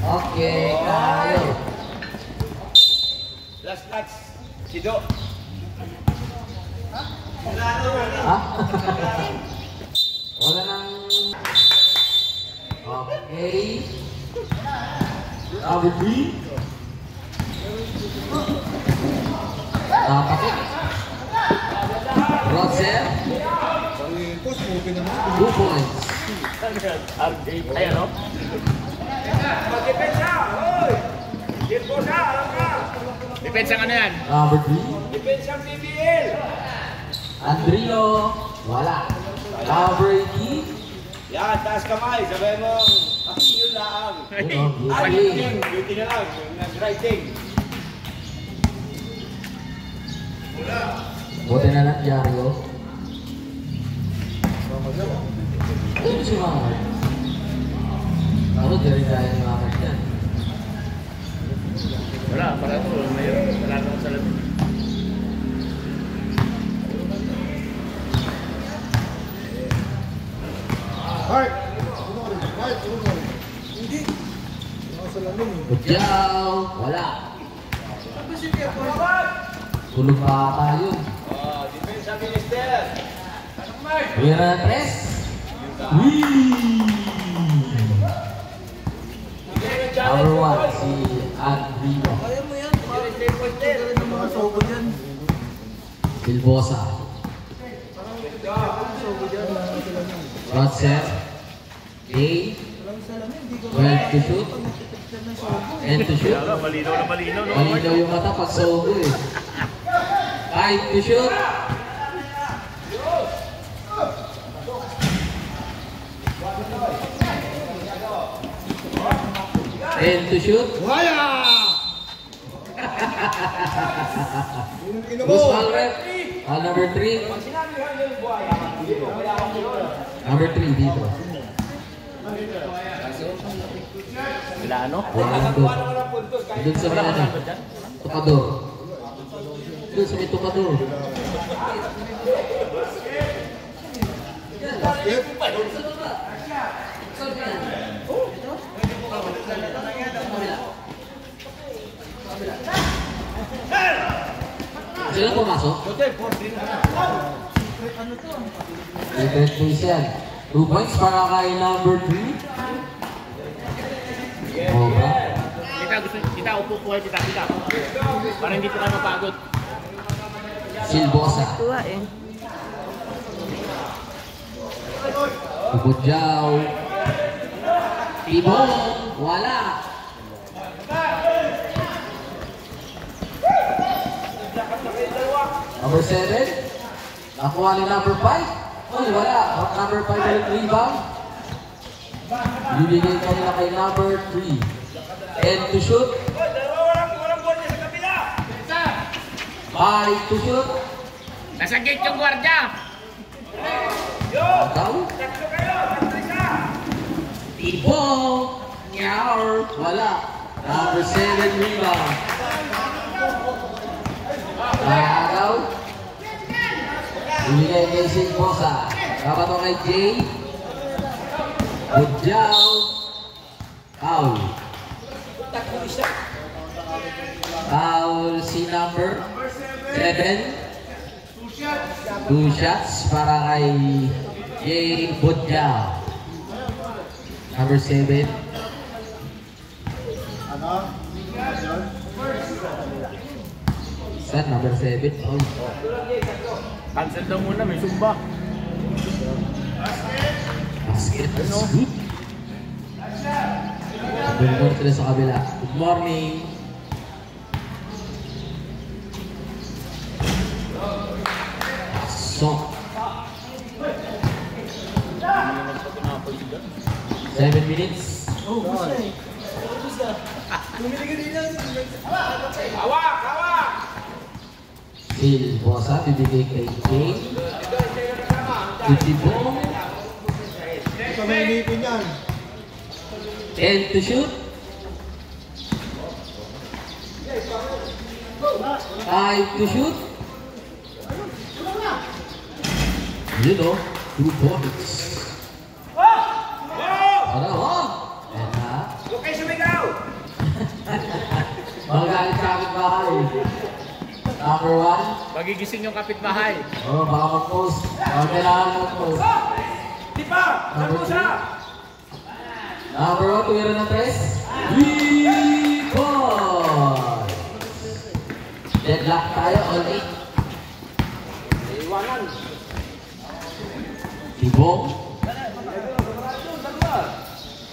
Okay, kayo. Last touch. Sido. Ha? Wala nang... Okay. Number 3. Napakit. Roger. 2 points. Ayan o. Mag-depensa! Hoy! Depensa! Alam ka! Depensa ano yan? Number 3. Depensa ang PBL! Andrio. Wala. Number 18. Yan, taas kamay. Sabay mo, aking yun lang. Beauty. Beauty na lang. Nag-writing. Buti na lang, Yario. Ano si Mamad? Ako, dyan kaya ni Mamad yan. Wala, para ito. Wala akong salamin. Budyaw, wala. Tulog pa tayo. Depensa Minister. Wira 3. Wee! Number 1, si Andrio. Kaya mo yan, parang ng mga sogo dyan. Bilbosa. Sogo dyan, lang sila niyan. Roger. A. Walang salamin, hindi ko 12 to shoot. pag-picture ng sogo. And to shoot. Malinaw na malinaw. Malinaw yung mata pag sogo eh. 5 to shoot. And to shoot. Wala! Bruce Malrep. Number 3. Number 3 dito. Wala ano? Wala doon. Doon sa may ano. Tukador. Doon sa may tukador. Sila pumasok? Secret base yan. 2 points para kay number 3. Cobra. Kita upo po kita. Para hindi po kayo mapagod. Silbosa. Tua eh. Budyaw. Tibong. Wala. Number 7. Nakuha ni number 5. Uy, wala. Number 5 ulit rebound. Bibigay kanina kay number 3. And to shoot. 5 to shoot. Nasa gate yung gwardiya. Agaw. Tibong. Nyawr. Wala. Number 7 rebound. Agaw. Bibigay kay Silbosa. Kapato kay Jay. Budyaw. Foul. Foul si number 7. 2 shots para kay Jay Budyaw. Number 7. Saan? Number 7? Oh. Cancel daw muna, may sumba. Basket is good. Good morning sila sa kabila. Good morning. So 7 minutes. Oh, gusto eh. Gusto. Bumili ka din lang. Hawak! Silbosa, bibigay kay Jay. Tibong. Ito may inipin yan. 10 to shoot. 5 to shoot. You know, 2 points. Ano? And Okay, sumigaw! kapitbahay. Number 1. Magigising yung kapitbahay. Oh, baka mag-post. Baka kailangan mag-post. Number 2. Number 1, tumira ng 3. Rebound! Deadlock tayo, all 8. Tibong.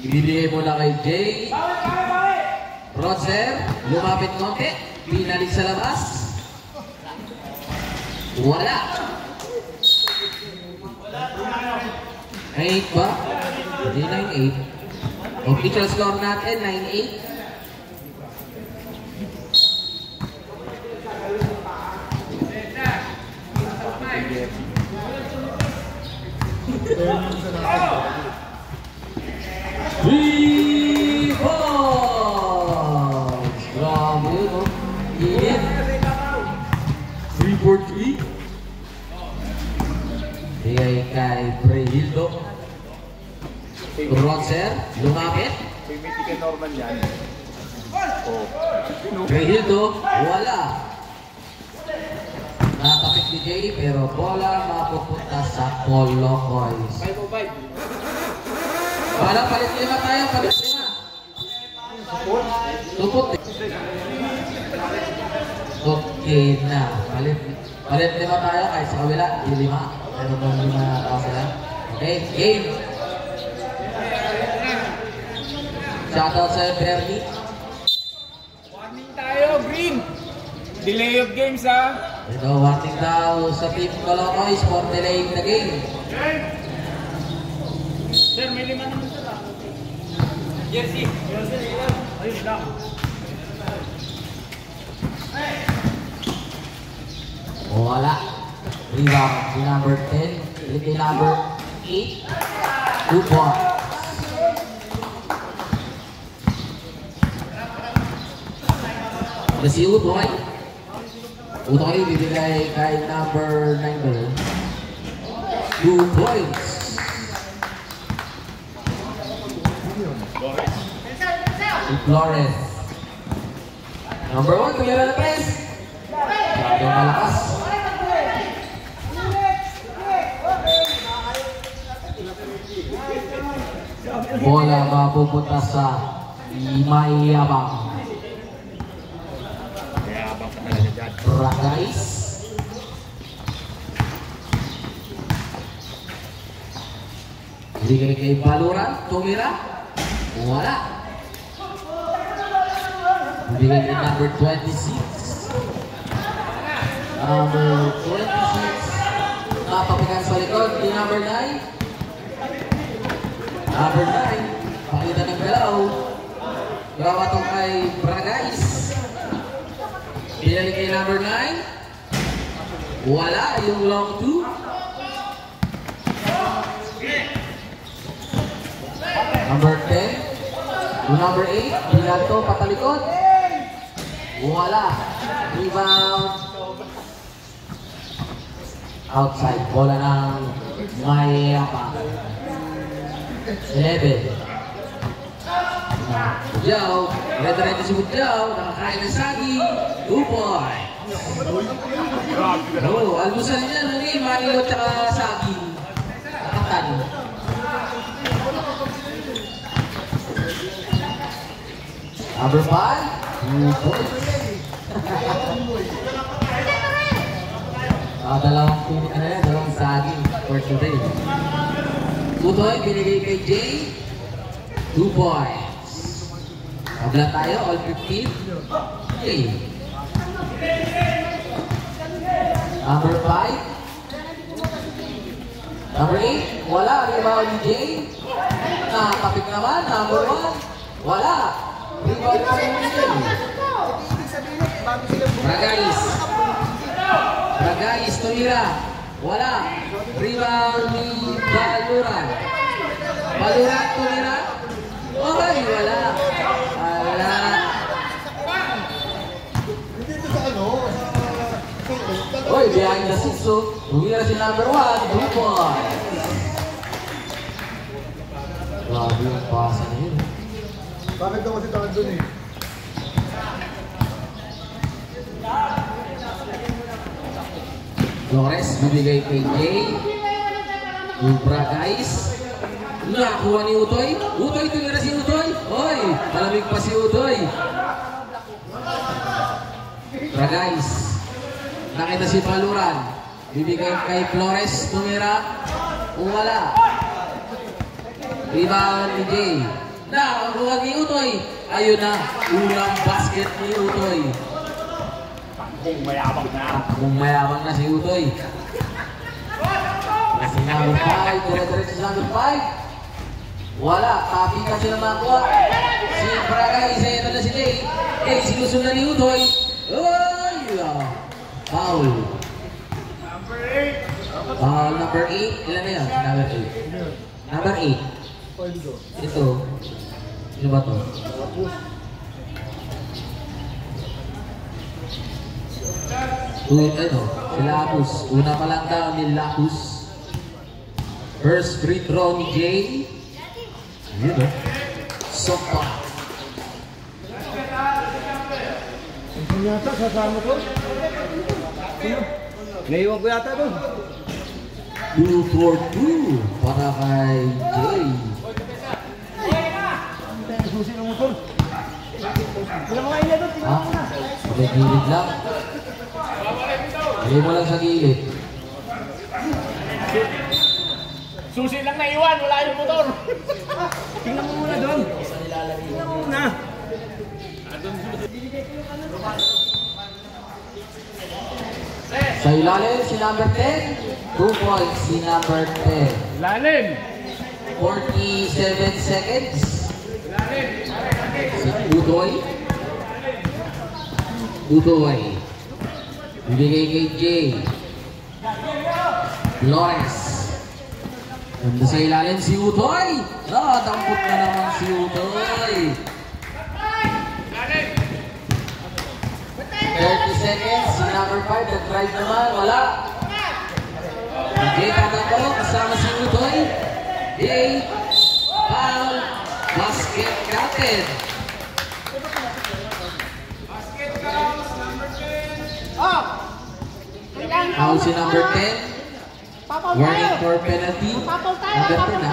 Ibibigay mo na kay Jay. Roger, lumapit konti. Pinalik sa labas. Wala. 9-8 ba? Hindi 9-8. Official score natin, 9-8. Three balls! Grabe, no? Init. 3-4-3. Bigay kay Brehildo. Roger, lumapit. Pimiti kay Norman yan. Brehildo, wala. Natapit ni Jay, pero bola mapupunta sa Polo Boys. 5-5. Wala, palit 5 tayo, palit 5. Tupot. Okay na. Palit 5 tayo kahit sa kabila, di 5. Pero kung 5 na tao sila. Okay, game. Shoutout sa Bernie. Warning tayo, Green. Delay of games, ha? Ito, warning daw sa Team Colocoys for delaying the game. Sir, may 5 naman sir, ha? Jersey. Ayun lang. Wala. Rebound si number 10. Ulit yung number 8. 2 points. Si Utoy. Utoy bibigay kay number 9. 2 points. Si Flores. Number 1, tumira na 3. Masyadong malakas. Bola mapupunta sa Mayabang. Mayabang pa talaga dyan. Ragais. Bigay kay Baluran, tumira. Wala. Bigay kay number 26. Number 26. Nakapapikan sa likod, di number 9. Number 9. Pakita ng galaw. Gawa itong kay Bragais. Pinalik kay number 9. Wala, yung long 2. Number 10. Yung number 8. Bilanto, patalikod. Wala. Rebound. Outside. Bola ng Mayapa. 11. Budyaw. Red-red si Budyaw. Nakakain ng sagi. 2 points. Oh, almusal niya. Manilo at sagi. Nakatan. Number 5. 2 points. Dalawang puno na yan. Dalawang sagi for today. Utoy, binigay kay Jay. 2 points. Kabla tayo, all 15. Jay. Number 5. Number 8. Wala. Rebound ni Jay. Nakakapit naman. Number 1. Wala. Rebound pa rin ni Jay. Ragais. Ragais, tumira. Wala. Rebound ni Baluran. Baluran, tumira. Okay, wala. Wala. Oy, behind the six, so tumira si number 1. 2 points. Grabe yung pasa na yun. Bakit daw kasi takan dun eh? Flores, bibigay kay Jay. Ubra guys. Nakuha ni Utoy. Utoy, tumira si Utoy. Oy, malamig pa si Utoy. Ubra guys. Nakita si Paluran. Bibigay kay Flores, tumira. Wala. Rebound ni Jay. Nakuha ni Utoy. Ayun na, unang basket ni Utoy. Kung mayabang na. Kung mayabang na si Utoy. Kasi number 5, dire-diretso sa number 5. Wala, tapi ka sila makuha. Si Bragay, isa na si Jay. Sinusundan ni Utoy. Ay! Foul. Number 8, ilan na yan? Number 8. Number 8. Ito. Sino ba to? Ano? Si Lapus. Una pa lang daw ni Lapus. First free throw ni Jay. Yun o. Sopa. Ito yata, sasama ko. Naiwan ko yata doon. 2 for 2 para kay Jay. Susi ng motor. Tingnan mo kayo na doon, tingnan mo na. May gilid lang. Hindi mo lang sa gilid. Susi lang naiwan, wala yung motor. Tingnan mo muna doon. Tingnan mo muna. Sa ilalim, si number 10. 2 points, si number 10. Lalim. 47 seconds. Si Utoy. Utoy. Bibigay kay Jay. Flores. Nandun sa ilalim si Utoy. Dampot na naman si Utoy. 30 seconds. Si number 5. Nag-drive naman. Wala. Jay tatakbo. Kasama si Utoy. Jay. Foul. Basket captain. Foul si number 10. Warning for penalty. Number 10 na.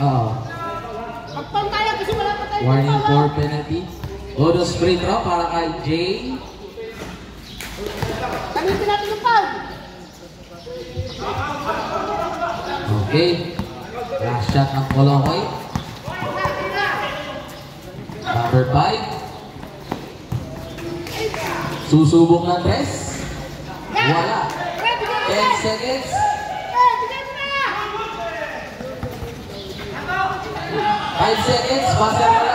Oo. Pagpang tayo kasi wala pa tayo. Warning for penalty. Bonus free throw para kay Jay. Gamitin natin yung foul. Okay. Last shot ng Kolokoy. Number 5. Susubok ng tres. Wala. 10 seconds. 5 seconds. Basta wala.